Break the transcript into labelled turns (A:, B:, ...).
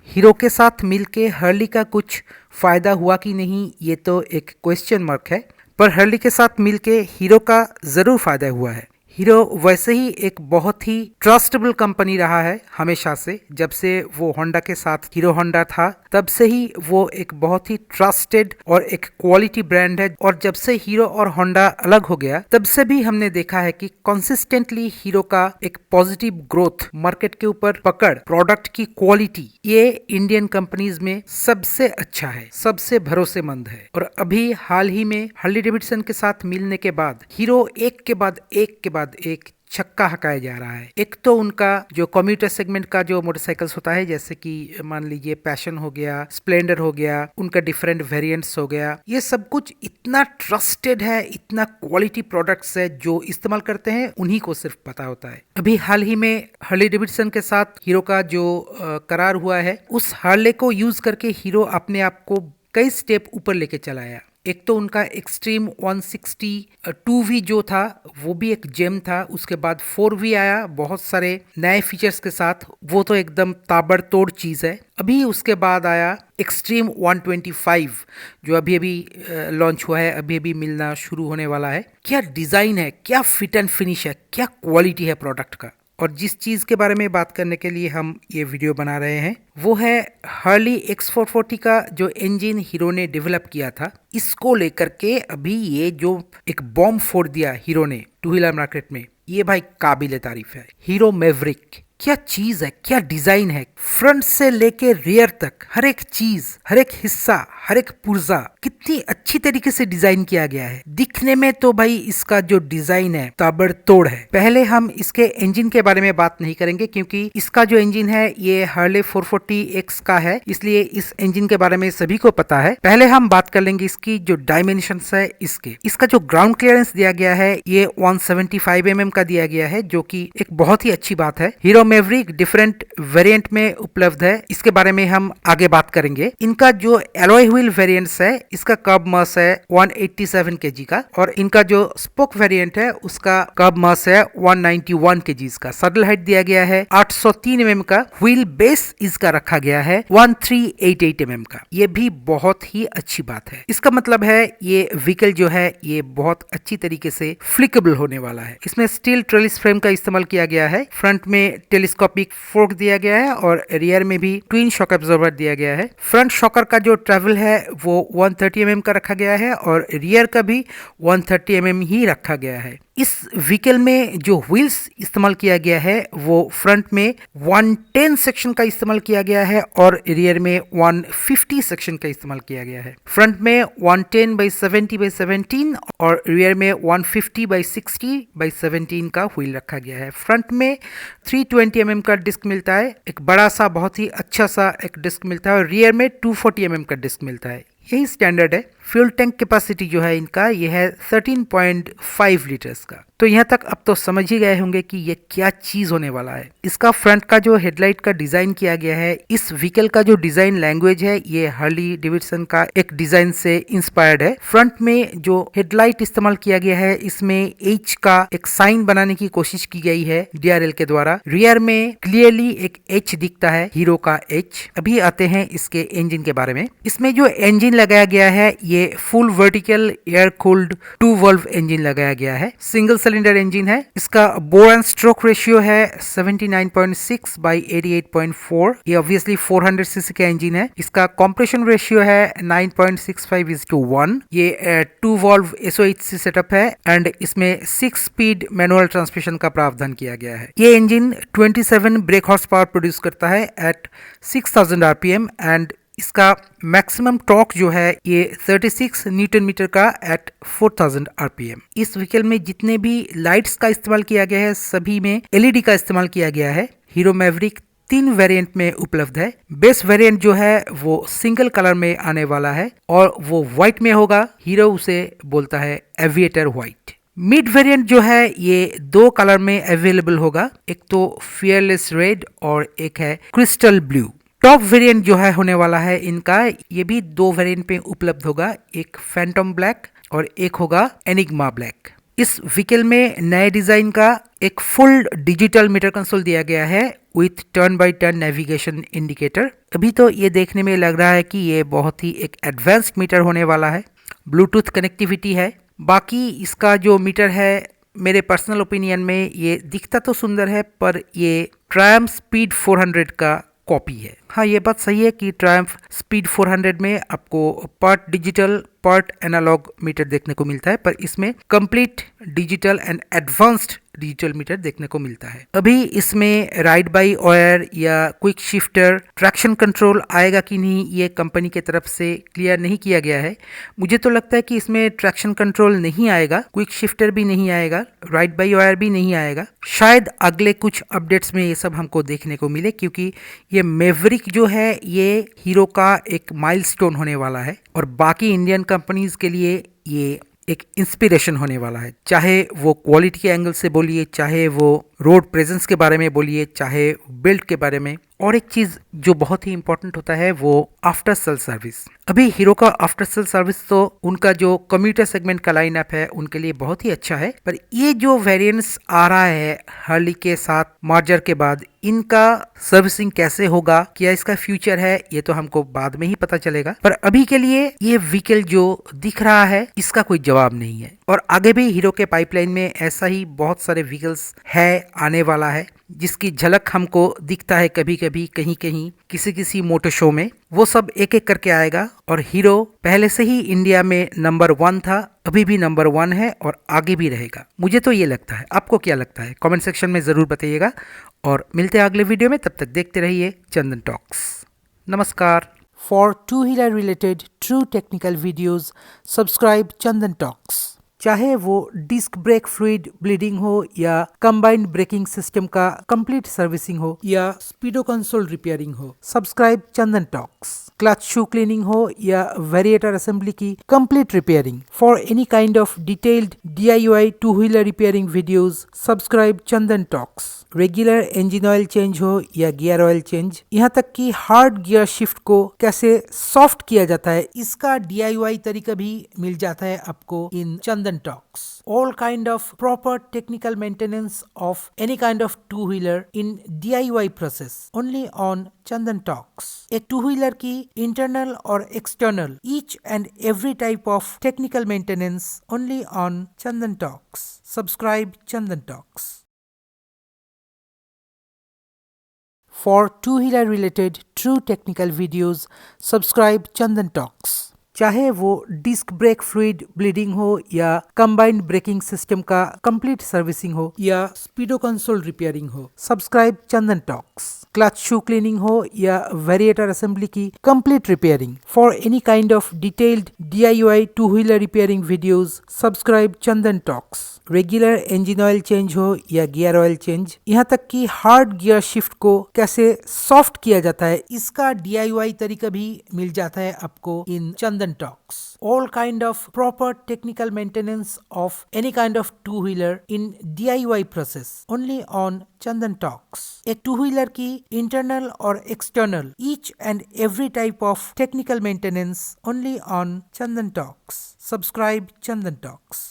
A: Hero के साथ मिलके हार्ली का कुछ फायदा हुआ कि नहीं, ये तो एक क्वेश्चन मार्क है। पर हार्ली के साथ मिलके हीरो का जरूर फायदा हुआ है। हीरो वैसे ही एक बहुत ही ट्रस्टेबल कंपनी रहा है हमेशा से। जब से वो होंडा के साथ हीरो होंडा था तब से ही वो एक बहुत ही ट्रस्टेड और एक क्वालिटी ब्रांड है। और जब से हीरो और होंडा अलग हो गया तब से भी हमने देखा है कि कंसिस्टेंटली हीरो का एक पॉजिटिव ग्रोथ, मार्केट के ऊपर पकड़, प्रोडक्ट की क्वालिटी, ये इंडियन कंपनीज में सबसे अच्छा है, सबसे भरोसेमंद है। और अभी हाल ही में हार्ली डेविडसन के साथ मिलने के बाद हीरो एक के बाद एक छक्का हकाया जा रहा है। एक तो उनका जो कम्यूटर सेगमेंट का जो मोटरसाइकिल्स होता है, जैसे कि मान लीजिए पैशन हो गया, स्प्लेंडर हो गया, उनका डिफरेंट वेरिएंट्स हो गया, ये सब कुछ इतना ट्रस्टेड है, इतना क्वालिटी प्रोडक्ट्स है, जो इस्तेमाल करते हैं उन्हीं को सिर्फ पता होता है। अभी हाल ही में हार्ली डेविडसन के साथ हीरो का जो करार हुआ है, उस हार्ले को यूज करके हीरो अपने आप को कई स्टेप ऊपर लेके चला आया। एक तो उनका एक्सट्रीम 160 2V जो था वो भी एक जेम था। उसके बाद 4V आया बहुत सारे नए फीचर्स के साथ, वो तो एकदम ताबड़तोड़ चीज़ है। अभी उसके बाद आया एक्सट्रीम 125 जो अभी अभी लॉन्च हुआ है, अभी अभी मिलना शुरू होने वाला है। क्या डिज़ाइन है, क्या फिट एंड फिनिश है, क्या क्वालिटी है प्रोडक्ट का। और जिस चीज़ के बारे में बात करने के लिए हम ये वीडियो बना रहे हैं वो है हार्ली X440 का जो इंजन हीरो ने डेवलप किया था। इसको लेकर के अभी ये जो एक बॉम्ब फोड़ दिया हीरो ने टू व्हीलर मार्केट में, ये भाई काबिल तारीफ है। हीरो मैवरिक क्या चीज है, क्या डिजाइन है, फ्रंट से लेके रियर तक हर एक चीज, हर एक हिस्सा, हर एक पुर्जा कितनी अच्छी तरीके से डिजाइन किया गया है। दिखने में तो भाई इसका जो डिजाइन है ताबड़तोड़ है। पहले हम इसके इंजन के बारे में बात नहीं करेंगे क्योंकि इसका जो इंजन है ये हार्ले 440X का है, इसलिए इस इंजन के बारे में सभी को पता है। पहले हम बात कर लेंगे इसकी जो डायमेंशंस है इसके। इसका जो ग्राउंड क्लियरेंस दिया गया है ये 175 mm का दिया गया है, जो कि एक बहुत ही अच्छी बात है। हीरो मैवरिक डिफरेंट वेरिएंट में उपलब्ध है, इसके बारे में हम आगे बात करेंगे। इनका जो एलॉय व्हील वेरिएंट्स है इसका कर्ब मास है 187 kg का, और इनका जो स्पोक वेरिएंट है उसका कर्ब मास है 191 kg का। सडल हाइट दिया गया है 803 mm का। व्हील बेस इसका रखा गया है 1388 mm का। ये भी बहुत ही अच्छी बात है। इसका मतलब है ये व्हीकल जो है ये बहुत अच्छी तरीके से फ्लिकेबल होने वाला है। इसमें स्टील ट्रेलिस फ्रेम का इस्तेमाल किया गया है। फ्रंट में टेलीस्कोपिक फोर्क दिया गया है और रियर में भी ट्विन शॉक एब्जॉर्बर दिया गया है। फ्रंट शॉकर का जो ट्रेवल है वो 130 mm का रखा गया है और रियर का भी 130 mm ही रखा गया है। इस व्हीकल में जो व्हील्स इस्तेमाल किया गया है वो फ्रंट में 110 सेक्शन का इस्तेमाल किया गया है और रियर में 150 सेक्शन का इस्तेमाल किया गया है। फ्रंट में 110/70/17 और रियर में 150/60/17 का व्हील रखा गया है। फ्रंट में 320 mm का डिस्क मिलता है, एक बड़ा सा बहुत ही अच्छा सा एक डिस्क मिलता है, और रियर में 240 mm का डिस्क मिलता है। यही स्टैंडर्ड है। फ्यूल टैंक कैपेसिटी जो है इनका ये है 13.5 लीटर्स का। तो यहाँ तक अब तो समझ ही गए होंगे कि ये क्या चीज होने वाला है। इसका फ्रंट का जो हेडलाइट का डिजाइन किया गया है, इस व्हीकल का जो डिजाइन लैंग्वेज है ये हार्ली डेविडसन का एक डिजाइन से इंस्पायर्ड है। फ्रंट में जो हेडलाइट इस्तेमाल किया गया है इसमें H का एक साइन बनाने की कोशिश की गई है DRL के द्वारा। रियर में क्लियरली एक H दिखता है, हीरो का H। अभी आते हैं इसके इंजन के बारे में। इसमें जो इंजन लगाया गया है ये full vertical air cooled 2 valve engine लगाया गया है। सिंगल सिलेंडर इंजन है। इसका बोर एंड स्ट्रोक रेशियो है 79.6/88.4। ये ऑब्वियसली 400 सीसी का इंजन है। इसका कंप्रेशन रेशियो है 9.65:1। ये 2 वॉल्व SOHC सेटअप है एंड इसमें 6 स्पीड मैनुअल ट्रांसमिशन का प्रावधान किया गया है। ये engine 27 break horse power produce करता है एट 6000 RPM एंड इसका मैक्सिमम टॉर्क जो है ये 36 न्यूटन मीटर का एट 4000 RPM। इस व्हीकल में जितने भी लाइट्स का इस्तेमाल किया गया है सभी में LED का इस्तेमाल किया गया है। हीरो मैवरिक 3 वेरिएंट में उपलब्ध है। बेस वेरिएंट जो है वो सिंगल कलर में आने वाला है और वो व्हाइट में होगा। हीरो उसे बोलता है एविएटर व्हाइट। मिड वेरिएंट जो है ये 2 कलर में अवेलेबल होगा, एक तो फियरलेस रेड और एक है क्रिस्टल ब्लू। टॉप वेरिएंट जो है होने वाला है इनका, ये भी 2 वेरिएंट पे उपलब्ध होगा, एक फैंटम ब्लैक और एक होगा एनिग्मा ब्लैक। इस व्हीकल में नए डिजाइन का एक फुल डिजिटल मीटर कंसोल दिया गया है with turn by turn navigation indicator. अभी तो ये देखने में लग रहा है कि ये बहुत ही एक एडवांस्ड मीटर होने वाला है। ब्लूटूथ कनेक्टिविटी है। बाकी इसका जो मीटर है मेरे पर्सनल ओपिनियन में ये दिखता तो सुंदर है, पर ये ट्रायम्फ स्पीड 400 का कॉपी है। हाँ, ये बात सही है कि ट्रायम्फ स्पीड 400 में आपको part digital part analog meter देखने को मिलता है, पर इसमें complete digital and advanced digital meter देखने को मिलता है। अभी इसमें राइड बाय वायर या क्विक शिफ्टर ट्रैक्शन कंट्रोल आएगा कि नहीं, ये कंपनी की तरफ से क्लियर नहीं किया गया है। मुझे तो लगता है कि इसमें ट्रैक्शन कंट्रोल नहीं आएगा, क्विक शिफ्टर भी नहीं आएगा, राइड बाय वायर भी नहीं आएगा। शायद अगले कुछ अपडेट्स में ये सब हमको देखने को मिले, क्योंकि ये मैवरिक जो है ये हीरो का एक माइलस्टोन होने वाला है और बाकी इंडियन कंपनीज के लिए ये एक इंस्पिरेशन होने वाला है। चाहे वो क्वालिटी के एंगल से बोलिए, चाहे वो रोड प्रेजेंस के बारे में बोलिए, चाहे बिल्ड के बारे में। और एक चीज जो बहुत ही इंपॉर्टेंट होता है वो आफ्टर सेल सर्विस। अभी हीरो का आफ्टर सेल सर्विस तो उनका जो कम्यूटर सेगमेंट का लाइनअप है उनके लिए बहुत ही अच्छा है, पर ये जो वेरिएंट्स आ रहा है हार्ली के साथ मर्जर के बाद, इनका सर्विसिंग कैसे होगा, क्या इसका फ्यूचर है, ये तो हमको बाद में ही पता चलेगा। पर अभी के लिए ये व्हीकल जो दिख रहा है इसका कोई जवाब नहीं है। और आगे भी हीरो के पाइपलाइन में ऐसा ही बहुत सारे व्हीकल्स है आने वाला है, जिसकी झलक हमको दिखता है कभी कभी कहीं कहीं किसी किसी मोटर शो में। वो सब एक एक करके आएगा और हीरो पहले से ही इंडिया में नंबर 1 था, अभी भी नंबर 1 है और आगे भी रहेगा। मुझे तो ये लगता है। आपको क्या लगता है कमेंट सेक्शन में ज़रूर बताइएगा और मिलते हैं अगले वीडियो में। तब तक देखते रहिए चंदन टॉक्स। नमस्कार। For two wheeler related true technical videos subscribe Chandan talks. चाहे वो डिस्क ब्रेक फ्लूइड ब्लीडिंग हो या कंबाइंड ब्रेकिंग सिस्टम का कंप्लीट सर्विसिंग हो या स्पीडो कंसोल रिपेयरिंग हो, सब्सक्राइब चंदन टॉक्स। क्लच शू क्लीनिंग हो या वेरिएटर असेंबली की complete repairing, for any kind of detailed DIY two wheeler repairing videos subscribe Chandan talks. Regular engine oil change हो या gear oil change, यहाँ तक कि हार्ड गियर शिफ्ट को कैसे सॉफ्ट किया जाता है इसका DIY तरीका भी मिल जाता है आपको इन चंदन talks. All kind of proper technical maintenance of any kind of two-wheeler in DIY process only on Chandan Talks। एक two-wheeler की internal और external each and every type of technical maintenance only on Chandan Talks। Subscribe Chandan Talks। For two-wheeler related true technical videos, subscribe Chandan Talks। चाहे वो disc brake fluid bleeding हो या combined braking system का complete servicing हो या स्पीडो console repairing हो, subscribe चंदन talks. Clutch shoe cleaning हो या वेरिएटर असेंबली की complete repairing, for any kind of detailed DIY two wheeler repairing videos subscribe Chandan talks. Regular engine oil change हो या gear oil change, यहाँ तक कि हार्ड गियर शिफ्ट को कैसे सॉफ्ट किया जाता है इसका DIY तरीका भी मिल जाता है आपको इन चंदन talks. All kind of proper technical maintenance of any kind of two-wheeler in DIY process only on Chandan Talks। एक two-wheeler की internal और external each and every type of technical maintenance only on Chandan Talks। Subscribe Chandan Talks।